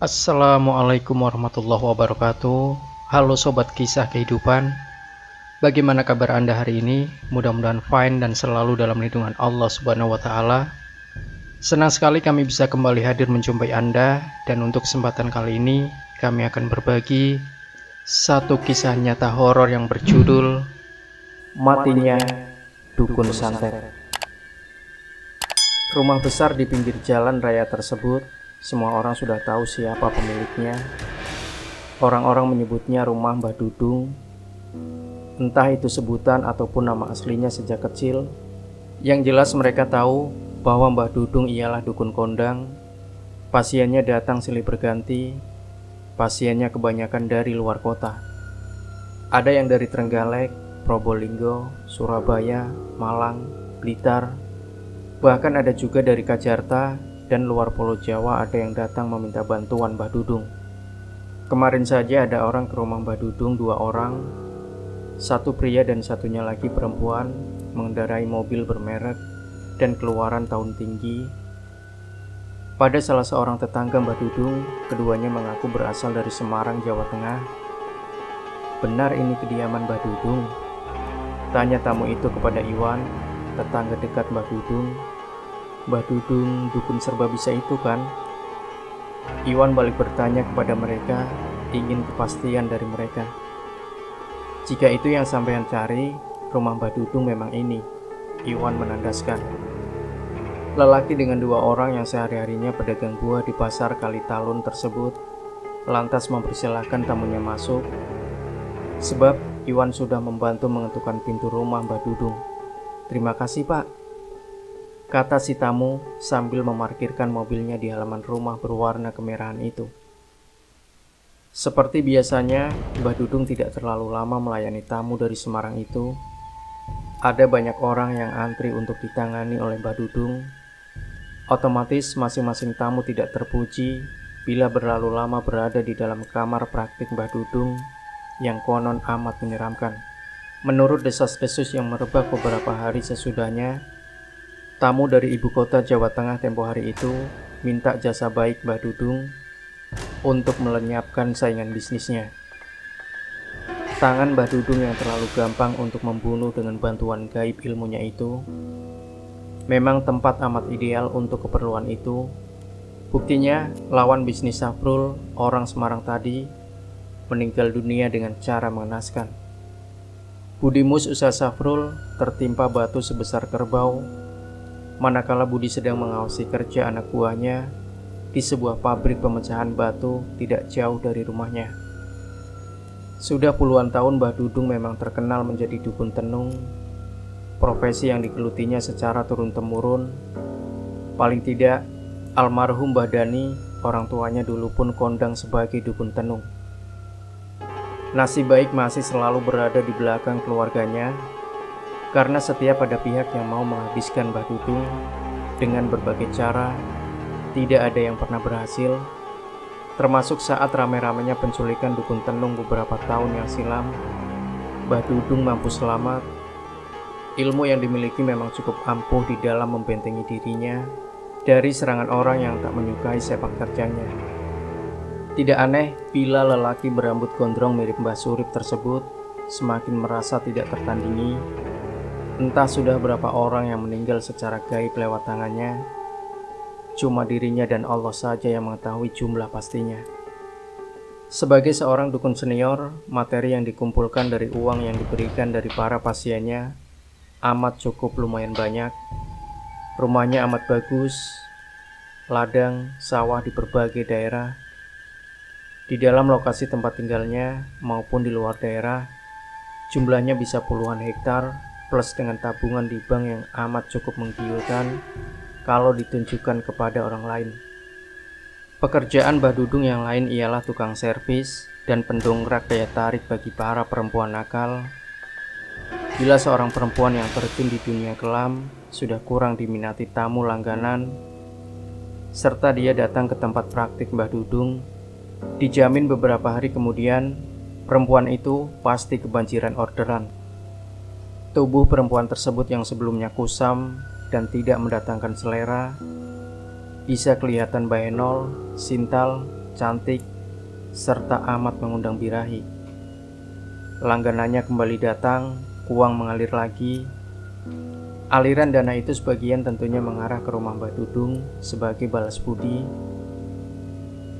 Assalamualaikum warahmatullahi wabarakatuh. Halo sobat kisah kehidupan. Bagaimana kabar Anda hari ini? Mudah-mudahan fine dan selalu dalam lindungan Allah Subhanahu wa taala. Senang sekali kami bisa kembali hadir menjumpai Anda, dan untuk kesempatan kali ini kami akan berbagi satu kisah nyata horor yang berjudul Matinya Dukun Santet. Rumah besar di pinggir jalan raya tersebut, semua orang sudah tahu siapa pemiliknya. Orang-orang menyebutnya rumah Mbah Dudung. Entah itu sebutan ataupun nama aslinya sejak kecil. Yang jelas mereka tahu bahwa Mbah Dudung ialah dukun kondang. Pasiennya datang silih berganti. Pasiennya kebanyakan dari luar kota. Ada yang dari Trenggalek, Probolinggo, Surabaya, Malang, Blitar. Bahkan ada juga dari Kajarta dan luar Pulau Jawa ada yang datang meminta bantuan Mbah Dudung. Kemarin saja ada orang ke rumah Mbah Dudung, 2 orang, satu pria dan satunya lagi perempuan, mengendarai mobil bermerek dan keluaran tahun tinggi. Pada salah seorang tetangga Mbah Dudung, keduanya mengaku berasal dari Semarang, Jawa Tengah. Benar ini kediaman Mbah Dudung? Tanya tamu itu kepada Iwan, tetangga dekat Mbah Dudung. Mbah Dudung dukun serba bisa itu kan? Iwan balik bertanya kepada mereka, ingin kepastian dari mereka. Jika itu yang sampean cari, rumah Mbah Dudung memang ini, Iwan menandaskan. Lelaki dengan 2 orang yang sehari-harinya pedagang buah di pasar Kalitalun tersebut lantas mempersilahkan tamunya masuk, sebab Iwan sudah membantu mengetukkan pintu rumah Mbah Dudung. Terima kasih Pak, kata si tamu sambil memarkirkan mobilnya di halaman rumah berwarna kemerahan itu. Seperti biasanya, Mbah Dudung tidak terlalu lama melayani tamu dari Semarang itu. Ada banyak orang yang antri untuk ditangani oleh Mbah Dudung. Otomatis masing-masing tamu tidak terpuji bila berlalu lama berada di dalam kamar praktik Mbah Dudung yang konon amat menyeramkan. Menurut desas-desus yang merebak beberapa hari sesudahnya, tamu dari ibu kota Jawa Tengah tempo hari itu minta jasa baik Mbah Dudung untuk melenyapkan saingan bisnisnya. Tangan Mbah Dudung yang terlalu gampang untuk membunuh dengan bantuan gaib ilmunya itu memang tempat amat ideal untuk keperluan itu. Buktinya, lawan bisnis Safrul, orang Semarang tadi, meninggal dunia dengan cara mengenaskan. Budimus usaha Safrul tertimpa batu sebesar kerbau manakala Budi sedang mengawasi kerja anak buahnya di sebuah pabrik pemecahan batu tidak jauh dari rumahnya. Sudah puluhan tahun Mbah Dudung memang terkenal menjadi dukun tenung, profesi yang digelutinya secara turun-temurun. Paling tidak, almarhum Mbah Dani, orang tuanya dulu pun kondang sebagai dukun tenung. Nasib baik masih selalu berada di belakang keluarganya, karena setiap ada pihak yang mau menghabiskan Mbah Dudung dengan berbagai cara, tidak ada yang pernah berhasil. Termasuk saat rame-ramenya penculikan dukun tenung beberapa tahun yang silam, Mbah Dudung mampu selamat. Ilmu yang dimiliki memang cukup ampuh di dalam membentengi dirinya dari serangan orang yang tak menyukai sepak terjangnya. Tidak aneh bila lelaki berambut gondrong mirip Mbah Surip tersebut semakin merasa tidak tertandingi. Entah sudah berapa orang yang meninggal secara gaib lewat tangannya. Cuma dirinya dan Allah saja yang mengetahui jumlah pastinya. Sebagai seorang dukun senior, materi yang dikumpulkan dari uang yang diberikan dari para pasiennya amat cukup lumayan banyak. Rumahnya amat bagus, ladang, sawah di berbagai daerah. Di dalam lokasi tempat tinggalnya maupun di luar daerah, jumlahnya bisa puluhan hektar, plus dengan tabungan di bank yang amat cukup menggiurkan kalau ditunjukkan kepada orang lain. Pekerjaan Mbah Dudung yang lain ialah tukang servis dan pendongkrak daya tarik bagi para perempuan nakal. Bila seorang perempuan yang terjun di dunia kelam sudah kurang diminati tamu langganan, serta dia datang ke tempat praktik Mbah Dudung, dijamin beberapa hari kemudian perempuan itu pasti kebanjiran orderan. Tubuh perempuan tersebut yang sebelumnya kusam dan tidak mendatangkan selera bisa kelihatan bahenol, sintal, cantik, serta amat mengundang birahi. Langganannya kembali datang, uang mengalir lagi. Aliran dana itu sebagian tentunya mengarah ke rumah Mbah Dudung sebagai balas budi.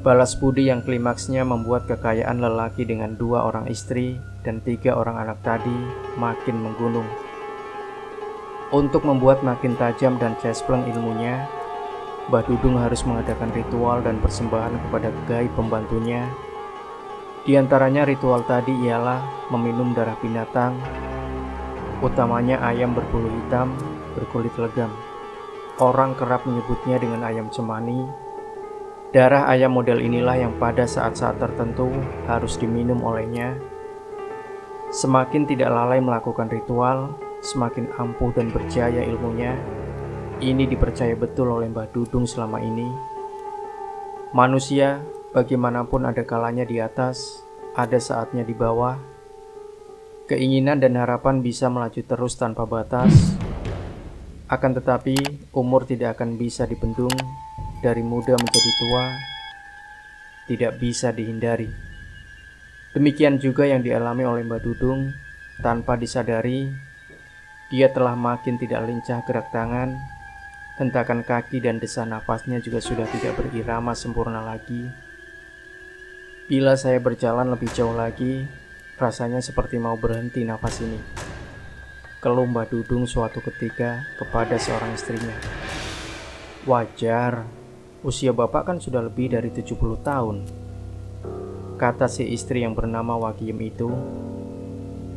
Balas budi yang klimaksnya membuat kekayaan lelaki dengan 2 orang istri dan 3 orang anak tadi makin menggunung. Untuk membuat makin tajam dan cespleng ilmunya, Mbah Dudung harus mengadakan ritual dan persembahan kepada gaib pembantunya. Di antaranya ritual tadi ialah meminum darah binatang, utamanya ayam berbulu hitam, berkulit legam. Orang kerap menyebutnya dengan ayam cemani. Darah ayam model inilah yang pada saat-saat tertentu harus diminum olehnya. Semakin tidak lalai melakukan ritual, semakin ampuh dan berjaya ilmunya. Ini dipercaya betul oleh Mbah Dudung selama ini. Manusia bagaimanapun ada kalanya di atas, ada saatnya di bawah. Keinginan dan harapan bisa melaju terus tanpa batas. Akan tetapi, umur tidak akan bisa dibendung. Dari muda menjadi tua, tidak bisa dihindari. Demikian juga yang dialami oleh Mbah Dudung. Tanpa disadari, dia telah makin tidak lincah gerak tangan. Hentakan kaki dan desah nafasnya juga sudah tidak berirama sempurna lagi. Bila saya berjalan lebih jauh lagi, rasanya seperti mau berhenti nafas ini, keluh Mbah Dudung suatu ketika kepada seorang istrinya. Wajar, usia bapak kan sudah lebih dari 70 tahun, kata si istri yang bernama Wakiem itu.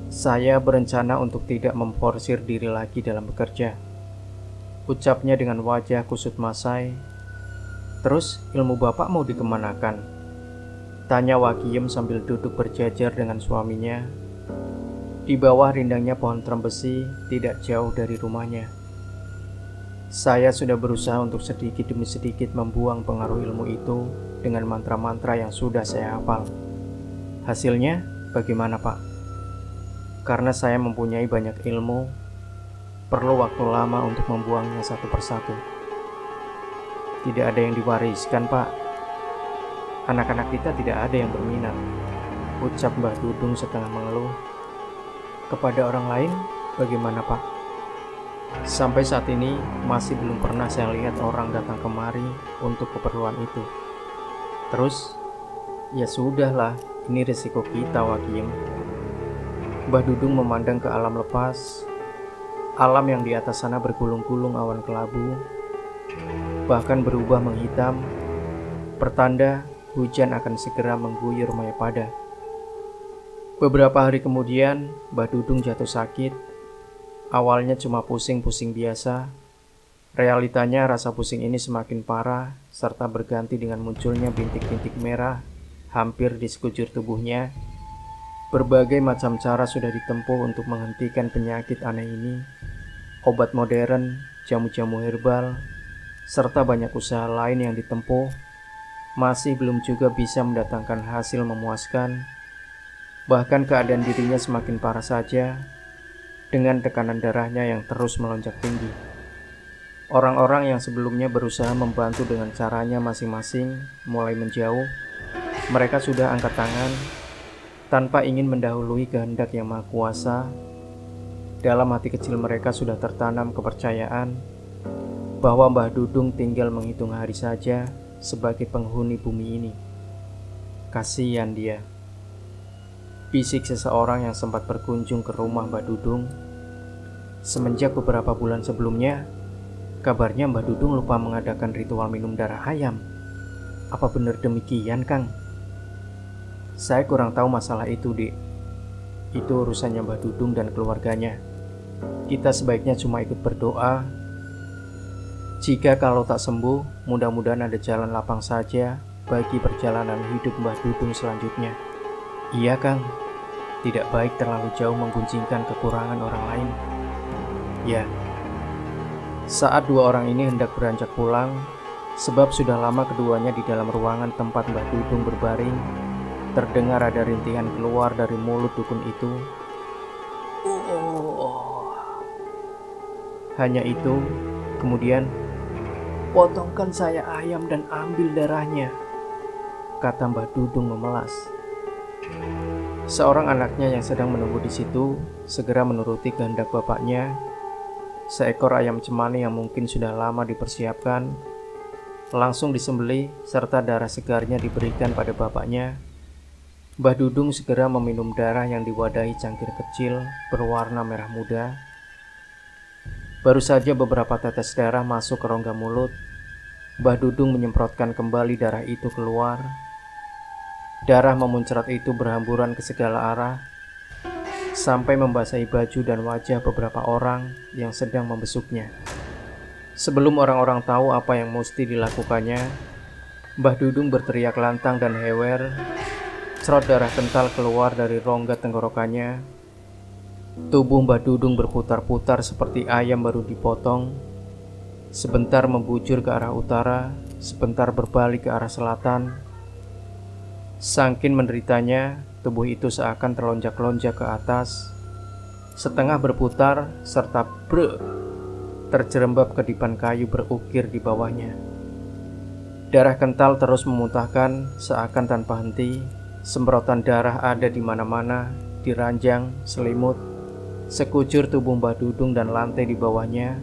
Saya berencana untuk tidak memforsir diri lagi dalam bekerja, ucapnya dengan wajah kusut masai. Terus ilmu bapak mau dikemanakan? Tanya Wakiem sambil duduk berjajar dengan suaminya di bawah rindangnya pohon trembesi tidak jauh dari rumahnya. Saya sudah berusaha untuk sedikit demi sedikit membuang pengaruh ilmu itu dengan mantra-mantra yang sudah saya hafal. Hasilnya bagaimana, Pak? Karena saya mempunyai banyak ilmu, perlu waktu lama untuk membuangnya satu persatu. Tidak ada yang diwariskan, Pak. Anak-anak kita tidak ada yang berminat, ucap Mbah Dudung setengah mengeluh. Kepada orang lain, bagaimana, Pak? Sampai saat ini masih belum pernah saya lihat orang datang kemari untuk keperluan itu. Terus, ya sudahlah, ini risiko kita, Wakiem. Mbah Dudung memandang ke alam lepas, alam yang di atas sana bergulung-gulung awan kelabu, bahkan berubah menghitam, pertanda hujan akan segera mengguyur Mayapada. Beberapa hari kemudian, Mbah Dudung jatuh sakit. Awalnya cuma pusing-pusing biasa. Realitanya rasa pusing ini semakin parah, serta berganti dengan munculnya bintik-bintik merah hampir di sekujur tubuhnya. Berbagai macam cara sudah ditempuh untuk menghentikan penyakit aneh ini. Obat modern, jamu-jamu herbal, serta banyak usaha lain yang ditempuh, masih belum juga bisa mendatangkan hasil memuaskan. Bahkan keadaan dirinya semakin parah saja, dengan tekanan darahnya yang terus melonjak tinggi. Orang-orang yang sebelumnya berusaha membantu dengan caranya masing-masing mulai menjauh. Mereka sudah angkat tangan, tanpa ingin mendahului kehendak yang maha kuasa. Dalam hati kecil mereka sudah tertanam kepercayaan bahwa Mbah Dudung tinggal menghitung hari saja sebagai penghuni bumi ini. Kasihan dia, bisik seseorang yang sempat berkunjung ke rumah Mbah Dudung. Semenjak beberapa bulan sebelumnya, kabarnya Mbah Dudung lupa mengadakan ritual minum darah ayam. Apa benar demikian, Kang? Saya kurang tahu masalah itu, Dik. Itu urusannya Mbah Dudung dan keluarganya. Kita sebaiknya cuma ikut berdoa. Jika kalau tak sembuh, mudah-mudahan ada jalan lapang saja bagi perjalanan hidup Mbah Dudung selanjutnya. Iya, Kang. Tidak baik terlalu jauh menggunjingkan kekurangan orang lain. Ya. Saat dua orang ini hendak beranjak pulang, sebab sudah lama keduanya di dalam ruangan tempat Mbah Dudung berbaring, terdengar ada rintihan keluar dari mulut dukun itu. Hanya itu, kemudian, potongkan saya ayam dan ambil darahnya. kata Mbah Dudung memelas. Seorang anaknya yang sedang menunggu di situ segera menuruti kehendak bapaknya. Seekor ayam cemani yang mungkin sudah lama dipersiapkan langsung disembelih serta darah segarnya diberikan pada bapaknya. Mbah Dudung segera meminum darah yang diwadahi cangkir kecil berwarna merah muda. Baru saja beberapa tetes darah masuk ke rongga mulut, Mbah Dudung menyemprotkan kembali darah itu keluar. Darah memuncrat itu berhamburan ke segala arah, sampai membasahi baju dan wajah beberapa orang yang sedang membesuknya. Sebelum orang-orang tahu apa yang mesti dilakukannya, Mbah Dudung berteriak lantang dan hewer. Cerot darah kental keluar dari rongga tenggorokannya. Tubuh Mbah Dudung berputar-putar seperti ayam baru dipotong. Sebentar membujur ke arah utara, sebentar berbalik ke arah selatan. Saking menderitanya, tubuh itu seakan terlonjak-lonjak ke atas, setengah berputar serta terjerembab ke dipan kayu berukir di bawahnya. Darah kental terus memuntahkan seakan tanpa henti. Semprotan darah ada di mana-mana, di ranjang, selimut, sekujur tubuh Mbah Dudung dan lantai di bawahnya.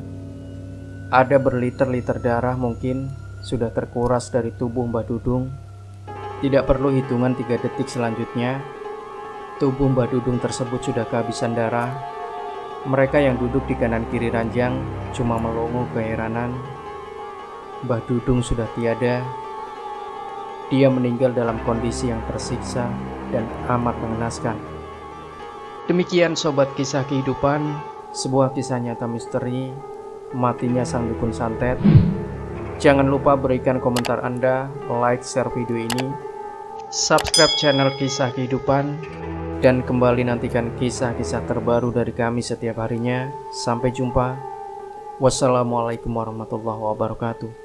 Ada berliter-liter darah mungkin sudah terkuras dari tubuh Mbah Dudung. Tidak perlu hitungan 3 detik selanjutnya, tubuh Mbah Dudung tersebut sudah kehabisan darah. Mereka yang duduk di kanan kiri ranjang cuma melongo keheranan. Mbah Dudung sudah tiada. Dia meninggal dalam kondisi yang tersiksa dan amat mengenaskan. Demikian sobat kisah kehidupan, sebuah kisah nyata misteri matinya sang dukun santet. Jangan lupa berikan komentar Anda, like, share video ini, subscribe channel kisah kehidupan, dan kembali nantikan kisah-kisah terbaru dari kami setiap harinya. Sampai jumpa. Wassalamualaikum warahmatullahi wabarakatuh.